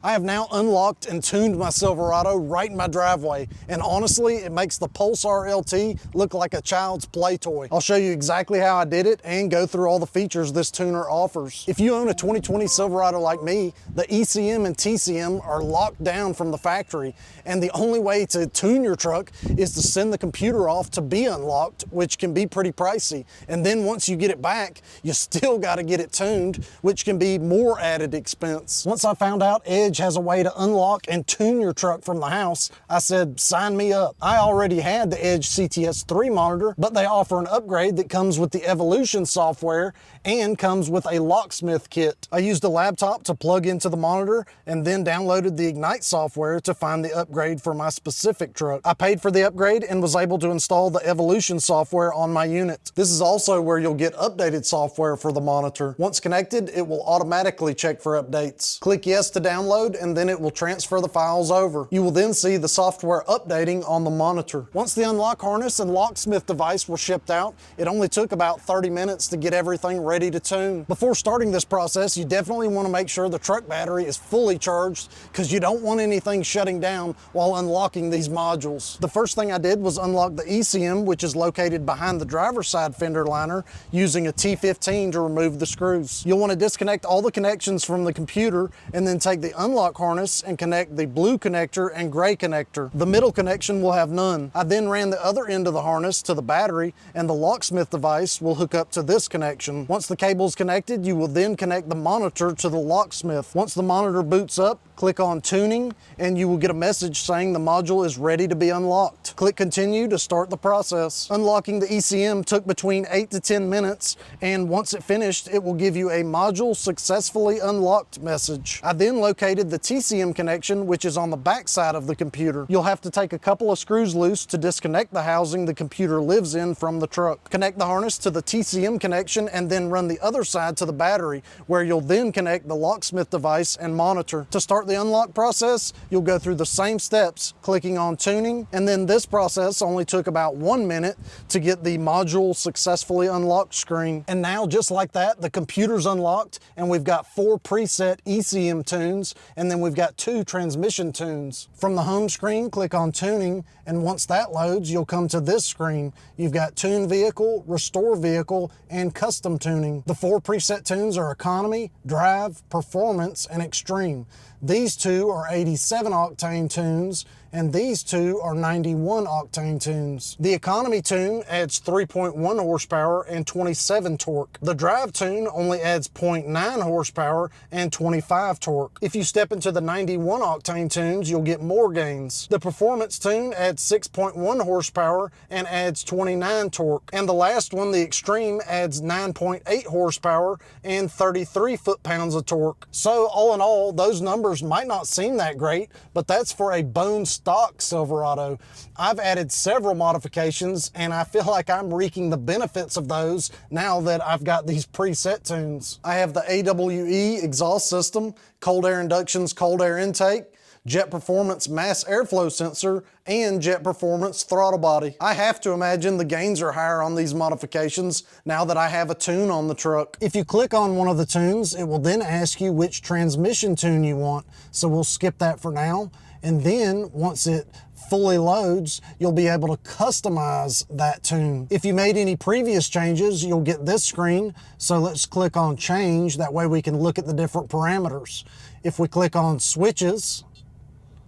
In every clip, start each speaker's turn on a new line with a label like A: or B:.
A: I have now unlocked and tuned my Silverado right in my driveway, and honestly, it makes the Pulsar LT look like a child's play toy. I'll show you exactly how I did it and go through all the features this tuner offers. If you own a 2020 Silverado like me, the ECM and TCM are locked down from the factory, and the only way to tune your truck is to send the computer off to be unlocked, which can be pretty pricey. And then once you get it back, you still got to get it tuned, which can be more added expense. Once I found out Edge has a way to unlock and tune your truck from the house, I said, sign me up. I already had the Edge CTS3 monitor, but they offer an upgrade that comes with the Evolution software and comes with a Locksmith kit. I used a laptop to plug into the monitor and then downloaded the Ignite software to find the upgrade for my specific truck. I paid for the upgrade and was able to install the Evolution software on my unit. This is also where you'll get updated software for the monitor. Once connected, it will automatically check for updates. Click yes to download and then it will transfer the files over. You will then see the software updating on the monitor. Once the unlock harness and locksmith device were shipped out, it only took about 30 minutes to get everything ready to tune. Before starting this process, you definitely want to make sure the truck battery is fully charged because you don't want anything shutting down while unlocking these modules. The first thing I did was unlock the ECM, which is located behind the driver's side fender liner, using a T15 to remove the screws. You'll want to disconnect all the connections from the computer and then take the unlock harness and connect the blue connector and gray connector. The middle connection will have none. I then ran the other end of the harness to the battery, and the locksmith device will hook up to this connection. Once the cable is connected, you will then connect the monitor to the locksmith. Once the monitor boots up, click on tuning and you will get a message saying the module is ready to be unlocked. Click continue to start the process. Unlocking the ECM took between 8 to 10 minutes, and once it finished, it will give you a module successfully unlocked message. I then located the TCM connection, which is on the back side of the computer. You'll have to take a couple of screws loose to disconnect the housing the computer lives in from the truck. Connect the harness to the TCM connection and then run the other side to the battery, where you'll then connect the locksmith device and monitor. To start the unlock process, you'll go through the same steps, clicking on tuning, and then this process only took about 1 minute to get the module successfully unlocked screen. And now, just like that, the computer's unlocked, and we've got 4 preset ECM tunes, and then we've got 2 transmission tunes. From the home screen, click on tuning, and once that loads, you'll come to this screen. You've got tune vehicle, restore vehicle, and custom tuning. The 4 preset tunes are economy, drive, performance, and extreme. These 2 are 87 octane tunes, and these 2 are 91 octane tunes. The economy tune adds 3.1 horsepower and 27 torque. The drive tune only adds 0.9 horsepower and 25 torque. If you step into the 91 octane tunes, you'll get more gains. The performance tune adds 6.1 horsepower and adds 29 torque. And the last one, the extreme, adds 9.8 horsepower and 33 foot-pounds of torque. So all in all, those numbers might not seem that great, but that's for a bone stock Silverado. I've added several modifications, and I feel like I'm reaping the benefits of those now that I've got these preset tunes. I have the AWE exhaust system, cold air inductions, cold air intake, Jet Performance mass airflow sensor, and Jet Performance throttle body. I have to imagine the gains are higher on these modifications now that I have a tune on the truck. If you click on one of the tunes, it will then ask you which transmission tune you want. So we'll skip that for now. And then once it fully loads, you'll be able to customize that tune. If you made any previous changes, you'll get this screen. So let's click on change. That way we can look at the different parameters. If we click on switches,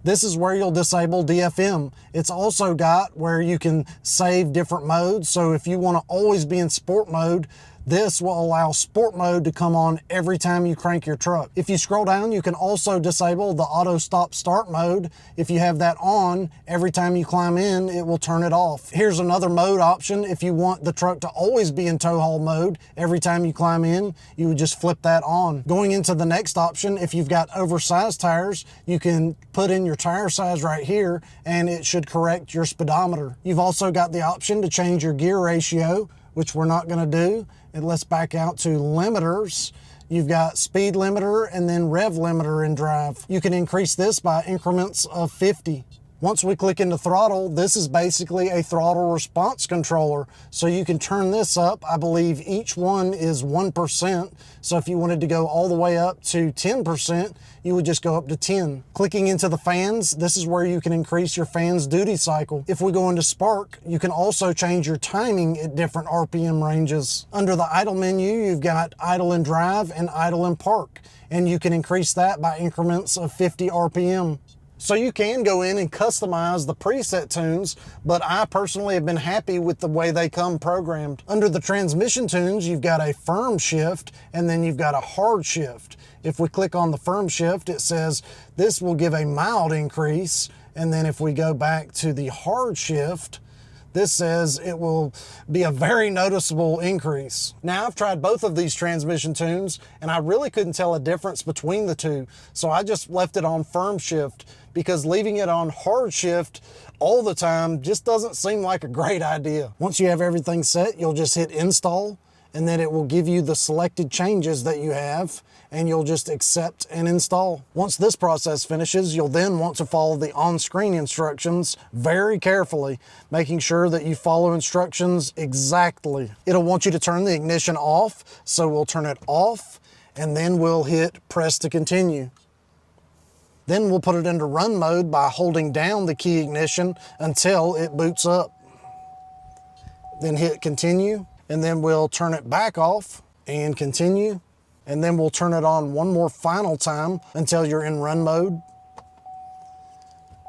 A: this is where you'll disable DFM. It's also got where you can save different modes. So if you want to always be in sport mode, this will allow sport mode to come on every time you crank your truck. If you scroll down, you can also disable the auto stop start mode. If you have that on, every time you climb in, it will turn it off. Here's another mode option. If you want the truck to always be in tow haul mode, every time you climb in, you would just flip that on. Going into the next option, if you've got oversized tires, you can put in your tire size right here, and it should correct your speedometer. You've also got the option to change your gear ratio, which we're not gonna do. And let's back out to limiters. You've got speed limiter and then rev limiter in drive. You can increase this by increments of 50. Once we click into throttle, this is basically a throttle response controller. So you can turn this up. I believe each one is 1%. So if you wanted to go all the way up to 10%, you would just go up to 10. Clicking into the fans, this is where you can increase your fan's duty cycle. If we go into spark, you can also change your timing at different RPM ranges. Under the idle menu, you've got idle and drive and idle and park, and you can increase that by increments of 50 RPM. So you can go in and customize the preset tunes, but I personally have been happy with the way they come programmed. Under the transmission tunes, you've got a firm shift and then you've got a hard shift. If we click on the firm shift, it says this will give a mild increase. And then if we go back to the hard shift, this says it will be a very noticeable increase. Now, I've tried both of these transmission tunes and I really couldn't tell a difference between the two. So I just left it on firm shift, because leaving it on hard shift all the time just doesn't seem like a great idea. Once you have everything set, you'll just hit install, and then it will give you the selected changes that you have, and you'll just accept and install. Once this process finishes, you'll then want to follow the on-screen instructions very carefully, making sure that you follow instructions exactly. It'll want you to turn the ignition off, so we'll turn it off, and then we'll hit press to continue. Then we'll put it into run mode by holding down the key ignition until it boots up. Then hit continue, and then we'll turn it back off and continue. And then we'll turn it on one more final time until you're in run mode,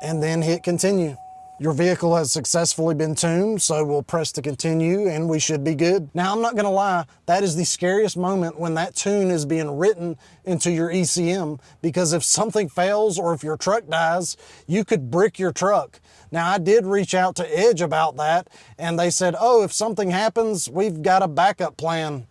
A: and then hit continue. Your vehicle has successfully been tuned, so we'll press to continue and we should be good. Now, I'm not gonna lie, that is the scariest moment when that tune is being written into your ECM, because if something fails or if your truck dies, you could brick your truck. Now, I did reach out to Edge about that, and they said, oh, if something happens, we've got a backup plan.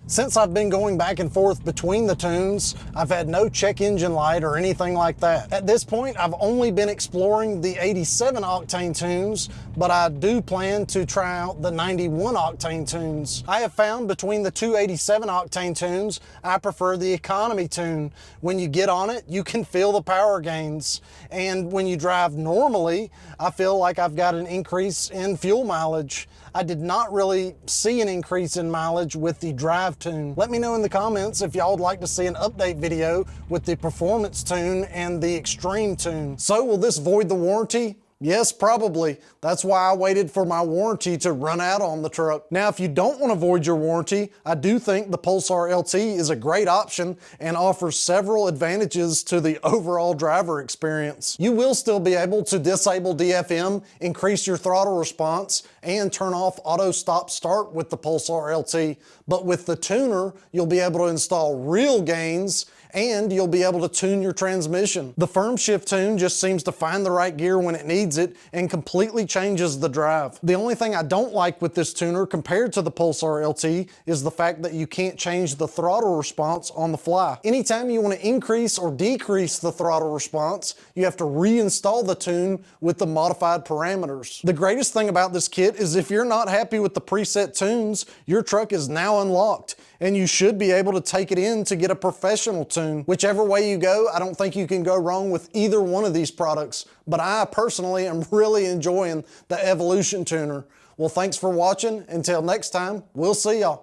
A: Since I've been going back and forth between the tunes, I've had no check engine light or anything like that. At this point, I've only been exploring the 87 octane tunes, but I do plan to try out the 91 octane tunes. I have found between the two 87 octane tunes, I prefer the economy tune. When you get on it, you can feel the power gains. And when you drive normally, I feel like I've got an increase in fuel mileage. I did not really see an increase in mileage with the drive tune. Let me know in the comments if y'all would like to see an update video with the performance tune and the extreme tune. So will this void the warranty? Yes, probably. That's why I waited for my warranty to run out on the truck. Now, if you don't want to void your warranty, I do think the Pulsar LT is a great option and offers several advantages to the overall driver experience. You will still be able to disable DFM, increase your throttle response, and turn off auto stop start with the Pulsar LT. But with the tuner, you'll be able to install real gains and you'll be able to tune your transmission. The firm shift tune just seems to find the right gear when it needs it and completely changes the drive. The only thing I don't like with this tuner compared to the Pulsar LT is the fact that you can't change the throttle response on the fly. Anytime you want to increase or decrease the throttle response, you have to reinstall the tune with the modified parameters. The greatest thing about this kit is if you're not happy with the preset tunes, your truck is now unlocked, and you should be able to take it in to get a professional tune. Whichever way you go, I don't think you can go wrong with either one of these products, but I personally am really enjoying the Evolution Tuner. Well, thanks for watching. Until next time, we'll see y'all.